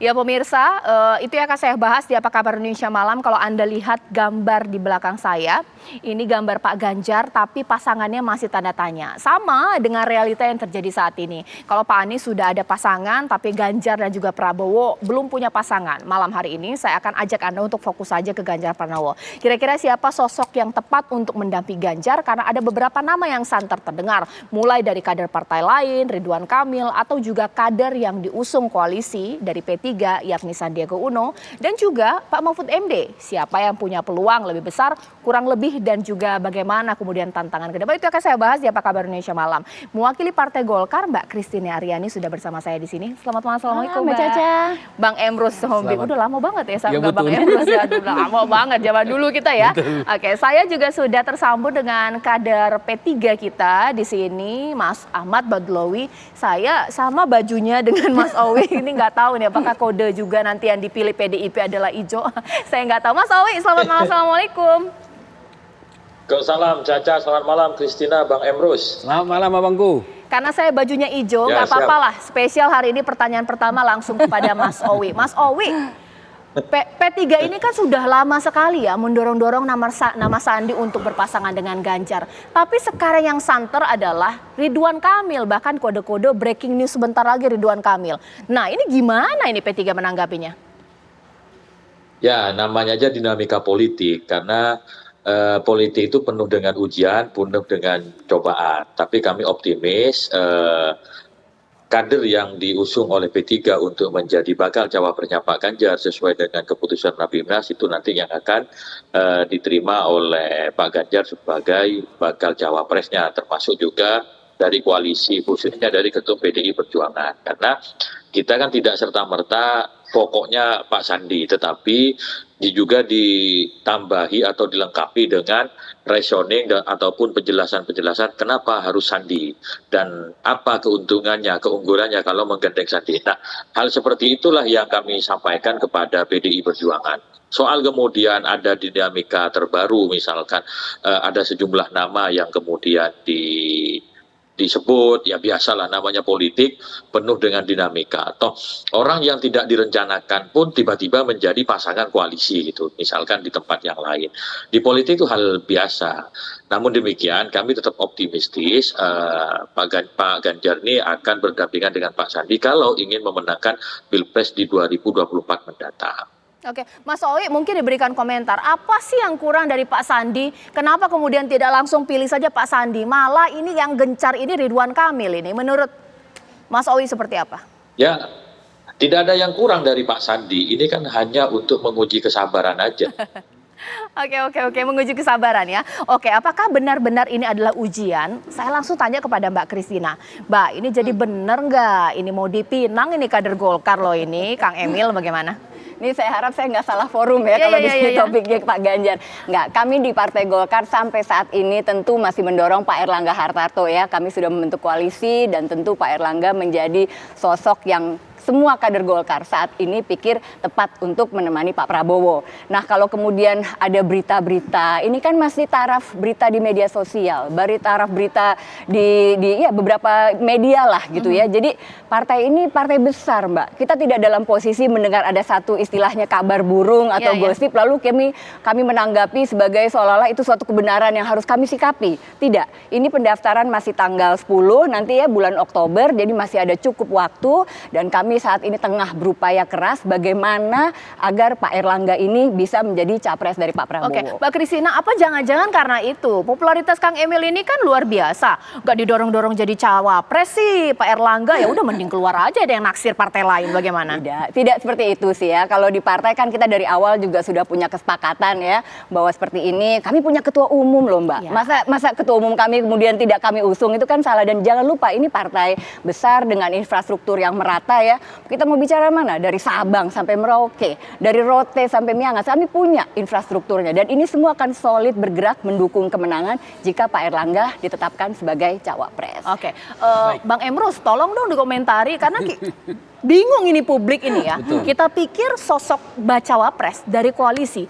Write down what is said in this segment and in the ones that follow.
Ya pemirsa, itu yang akan saya bahas di Apa Kabar Indonesia Malam. Kalau Anda lihat gambar di belakang saya, ini gambar Pak Ganjar tapi pasangannya masih tanda tanya. Sama dengan realita yang terjadi saat ini. Kalau Pak Anies sudah ada pasangan tapi Ganjar dan juga Prabowo belum punya pasangan. Malam hari ini saya akan ajak Anda untuk fokus saja ke Ganjar Pranowo. Kira-kira siapa sosok yang tepat untuk mendampingi Ganjar? Karena ada beberapa nama yang santer terdengar. Mulai dari kader partai lain, Ridwan Kamil, atau juga kader yang diusung koalisi dari P3 yakni Sandiaga Uno, dan juga Pak Mahfud MD. Siapa yang punya peluang lebih besar, kurang lebih, dan juga bagaimana kemudian tantangan ke depan, itu akan saya bahas di Apa Kabar Indonesia Malam. Mewakili Partai Golkar, Mbak Christine Aryani sudah bersama saya di sini. Selamat malam, assalamualaikum Mbak Caca. Bang Emrus Hombing, udah lama banget ya sama Bang Emrus ya, udah lama banget zaman dulu kita ya. Oke, saya juga sudah tersambung dengan kader P3 kita di sini, Mas Ahmad Badulawi. Saya sama bajunya dengan Mas Owi, ini nggak tahu nih apakah kode juga nanti yang dipilih PDIP adalah hijau. Saya nggak tahu. Mas Owi, selamat malam, assalamualaikum. Salam Caca, selamat malam Kristina, Bang Emrus. Selamat malam Abangku. Karena saya bajunya hijau, nggak apa-apa lah. Spesial hari ini pertanyaan pertama langsung kepada Mas Owi. Mas Owi, P3 ini kan sudah lama sekali ya mendorong-dorong nama Sandi untuk berpasangan dengan Ganjar. Tapi sekarang yang santer adalah Ridwan Kamil. Bahkan kode-kode breaking news sebentar lagi Ridwan Kamil. Nah ini gimana ini P3 menanggapinya? Ya namanya aja dinamika politik. Karena politik itu penuh dengan ujian, penuh dengan cobaan. Tapi kami optimis kader yang diusung oleh P3 untuk menjadi bakal cawapresnya Pak Ganjar sesuai dengan keputusan Rapimnas itu nanti yang akan diterima oleh Pak Ganjar sebagai bakal cawapresnya, termasuk juga dari koalisi khususnya dari Ketum PDI Perjuangan. Karena kita kan tidak serta-merta pokoknya Pak Sandi, tetapi juga ditambahi atau dilengkapi dengan reasoning ataupun penjelasan-penjelasan kenapa harus Sandi dan apa keuntungannya, keunggulannya kalau menggandeng Sandi. Nah, hal seperti itulah yang kami sampaikan kepada PDI Perjuangan. Soal kemudian ada dinamika terbaru, misalkan ada sejumlah nama yang kemudian disebut, ya biasalah namanya politik penuh dengan dinamika. Toh orang yang tidak direncanakan pun tiba-tiba menjadi pasangan koalisi gitu, misalkan di tempat yang lain. Di politik itu hal biasa. Namun demikian kami tetap optimistis Pak Ganjar ini akan berdampingan dengan Pak Sandi kalau ingin memenangkan Pilpres di 2024 mendatang. Oke, Mas Owi mungkin diberikan komentar, apa sih yang kurang dari Pak Sandi? Kenapa kemudian tidak langsung pilih saja Pak Sandi? Malah ini yang gencar ini Ridwan Kamil ini, menurut Mas Owi seperti apa? Ya, tidak ada yang kurang dari Pak Sandi, ini kan hanya untuk menguji kesabaran aja. Oke, menguji kesabaran ya. Oke, apakah benar-benar ini adalah ujian? Saya langsung tanya kepada Mbak Christina. Mbak, ini jadi benar nggak? Ini mau dipinang ini kader Golkar loh ini, Kang Emil bagaimana? Ini saya harap saya nggak salah forum ya kalau di sini topiknya Pak Ganjar. Nggak, kami di Partai Golkar sampai saat ini tentu masih mendorong Pak Erlangga Hartarto ya. Kami sudah membentuk koalisi dan tentu Pak Erlangga menjadi sosok yang semua kader Golkar saat ini pikir tepat untuk menemani Pak Prabowo. Nah kalau kemudian ada berita-berita, ini kan masih taraf berita di media sosial, taraf berita di ya beberapa media lah gitu ya. Jadi partai ini partai besar Mbak. Kita tidak dalam posisi mendengar ada satu istilahnya kabar burung atau gosip lalu kami menanggapi sebagai seolah-olah itu suatu kebenaran yang harus kami sikapi. Tidak, ini pendaftaran masih tanggal 10 nanti ya bulan Oktober, jadi masih ada cukup waktu dan kami saat ini tengah berupaya keras bagaimana agar Pak Erlangga ini bisa menjadi capres dari Pak Prabowo. Oke, Mbak Christina, apa jangan-jangan karena itu popularitas Kang Emil ini kan luar biasa, nggak didorong-dorong jadi cawapres sih Pak Erlangga, ya udah mending keluar aja ada yang naksir partai lain, bagaimana? Tidak seperti itu sih ya. Kalau di partai kan kita dari awal juga sudah punya kesepakatan ya bahwa seperti ini. Kami punya ketua umum loh Mbak. Ya. Masa ketua umum kami kemudian tidak kami usung itu kan salah, dan jangan lupa ini partai besar dengan infrastruktur yang merata ya. Kita mau bicara mana? Dari Sabang sampai Merauke, dari Rote sampai Miangas, kami punya infrastrukturnya. Dan ini semua akan solid bergerak mendukung kemenangan jika Pak Erlangga ditetapkan sebagai cawapres. Oke, Bang Emrus, tolong dong dikomentari karena Bingung ini publik ini ya. Betul. Kita pikir sosok bacawa pres dari koalisi,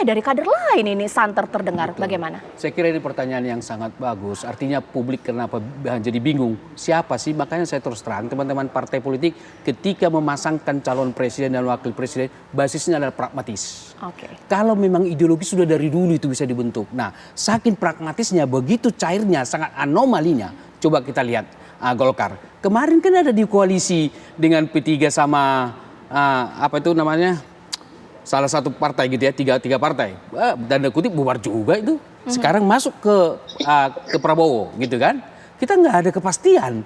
dari kader lain ini santer terdengar. Betul. Bagaimana? Saya kira ini pertanyaan yang sangat bagus. Artinya publik kenapa jadi bingung? Siapa sih? Makanya saya terus terang, teman-teman partai politik ketika memasangkan calon presiden dan wakil presiden, basisnya adalah pragmatis. Oke. Kalau memang ideologi sudah dari dulu itu bisa dibentuk. Nah, saking pragmatisnya, begitu cairnya, sangat anomalinya. Coba kita lihat Golkar. Kemarin kan ada di koalisi dengan P3 sama apa itu namanya? Salah satu partai gitu ya, tiga partai. Tanda kutip bubar juga itu. Sekarang masuk ke Prabowo gitu kan. Kita nggak ada kepastian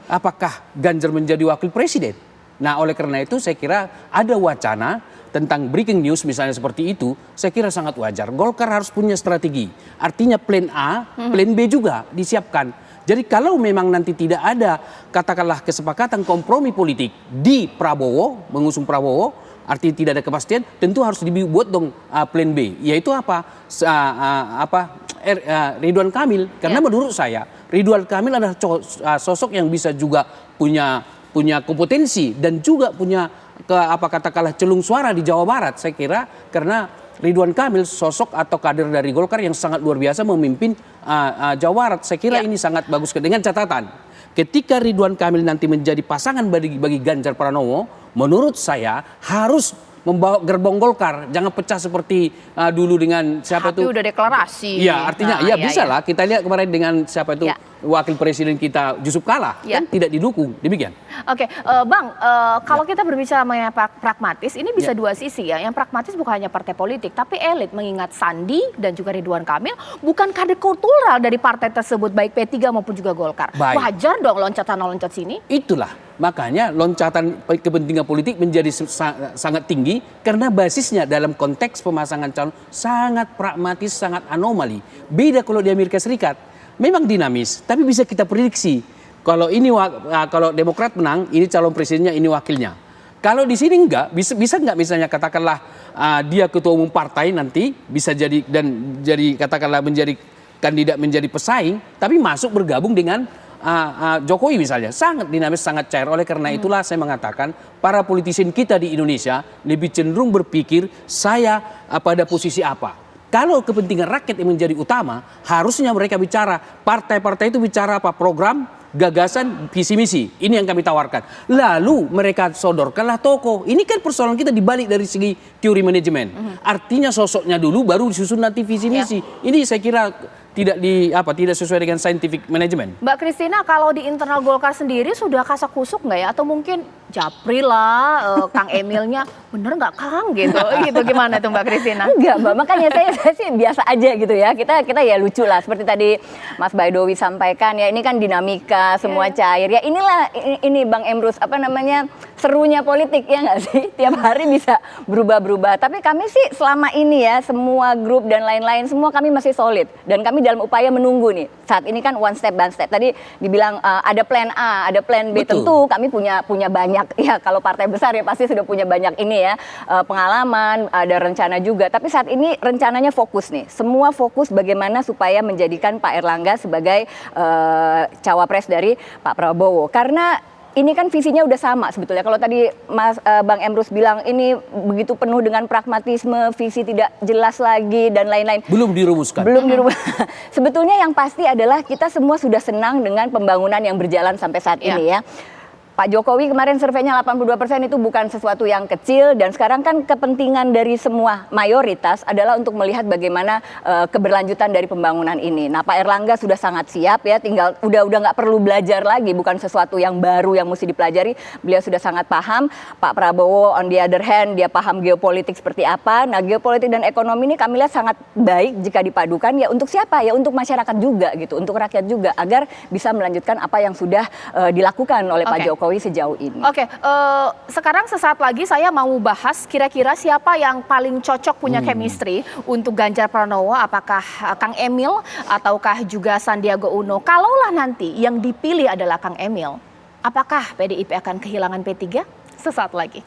apakah Ganjar menjadi wakil presiden. Nah, oleh karena itu saya kira ada wacana tentang breaking news misalnya seperti itu, saya kira sangat wajar. Golkar harus punya strategi. Artinya plan A, plan B juga disiapkan. Jadi kalau memang nanti tidak ada katakanlah kesepakatan kompromi politik di Prabowo, mengusung Prabowo, artinya tidak ada kepastian, tentu harus dibuat dong plan B. Yaitu apa? Ridwan Kamil. Karena menurut saya Ridwan Kamil adalah sosok yang bisa juga punya kompetensi dan juga punya katakanlah celung suara di Jawa Barat. Saya kira karena Ridwan Kamil sosok atau kader dari Golkar yang sangat luar biasa memimpin Jawa Barat. Saya kira ini sangat bagus dengan catatan. Ketika Ridwan Kamil nanti menjadi pasangan bagi Ganjar Pranowo, menurut saya harus membawa gerbong Golkar, jangan pecah seperti dulu dengan siapa itu? Udah deklarasi. Iya, artinya bisa lah. Kita lihat kemarin dengan siapa itu wakil presiden kita Yusuf Kala, kan tidak didukung, demikian. Oke, Bang, kalau kita berbicara mengenai pragmatis, ini bisa dua sisi ya. Yang pragmatis bukan hanya partai politik, tapi elit, mengingat Sandi dan juga Ridwan Kamil bukan kader kultural dari partai tersebut, baik P3 maupun juga Golkar. Baik. Wajar dong loncat sini. Itulah, makanya loncatan kepentingan politik menjadi sangat tinggi karena basisnya dalam konteks pemasangan calon sangat pragmatis, sangat anomali. Beda kalau di Amerika Serikat. Memang dinamis, tapi bisa kita prediksi. Kalau kalau Demokrat menang, ini calon presidennya, ini wakilnya. Kalau di sini enggak, bisa enggak misalnya katakanlah dia ketua umum partai nanti bisa jadi dan jadi katakanlah menjadi kandidat menjadi pesaing, tapi masuk bergabung dengan Jokowi misalnya. Sangat dinamis, sangat cair. Oleh karena itulah saya mengatakan para politisi kita di Indonesia lebih cenderung berpikir saya pada posisi apa. Kalau kepentingan rakyat yang menjadi utama, harusnya mereka bicara, partai-partai itu bicara apa? Program, gagasan, visi misi. Ini yang kami tawarkan. Lalu mereka sodorkanlah tokoh. Ini kan persoalan kita dibalik dari segi teori manajemen. Artinya sosoknya dulu, baru disusun nanti visi misi. Ini saya kira tidak sesuai dengan scientific management. Mbak Kristina, kalau di internal Golkar sendiri sudah kasak kusuk nggak ya? Atau mungkin Japri lah, Kang Emilnya, bener nggak Kang gitu? Gitu gimana tuh Mbak Kristina? Enggak Mbak, makanya saya sih biasa aja gitu ya. Kita ya lucu lah, seperti tadi Mas Baidowi sampaikan ya, ini kan dinamika, semua cair. Ya inilah ini Bang Emrus, apa namanya, serunya politik ya nggak sih? Tiap hari bisa berubah-berubah. Tapi kami sih selama ini ya, semua grup dan lain-lain, semua kami masih solid. Dan kami dalam upaya menunggu nih. Saat ini kan one step by step. Tadi dibilang ada plan A, ada plan B. Betul. Tentu kami punya banyak. Ya kalau partai besar ya pasti sudah punya banyak ini ya. Pengalaman, ada rencana juga. Tapi saat ini rencananya fokus nih. Semua fokus bagaimana supaya menjadikan Pak Erlangga sebagai cawapres dari Pak Prabowo. Karena ini kan visinya udah sama sebetulnya. Kalau tadi Bang Emrus bilang ini begitu penuh dengan pragmatisme, visi tidak jelas lagi dan lain-lain. Belum dirumuskan. Sebetulnya yang pasti adalah kita semua sudah senang dengan pembangunan yang berjalan sampai saat ini ya. Pak Jokowi kemarin surveinya 82% itu bukan sesuatu yang kecil, dan sekarang kan kepentingan dari semua mayoritas adalah untuk melihat bagaimana keberlanjutan dari pembangunan ini. Nah, Pak Erlangga sudah sangat siap ya, tinggal udah nggak perlu belajar lagi, bukan sesuatu yang baru yang mesti dipelajari. Beliau sudah sangat paham. Pak Prabowo on the other hand, dia paham geopolitik seperti apa. Nah, geopolitik dan ekonomi ini kami lihat sangat baik jika dipadukan ya, untuk siapa ya, untuk masyarakat juga gitu, untuk rakyat juga, agar bisa melanjutkan apa yang sudah dilakukan oleh Pak Jokowi sejauh ini. Oke, sekarang sesaat lagi saya mau bahas kira-kira siapa yang paling cocok punya chemistry untuk Ganjar Pranowo, apakah Kang Emil ataukah juga Sandiaga Uno. Kalaulah nanti yang dipilih adalah Kang Emil, apakah PDIP akan kehilangan P3? Sesaat lagi.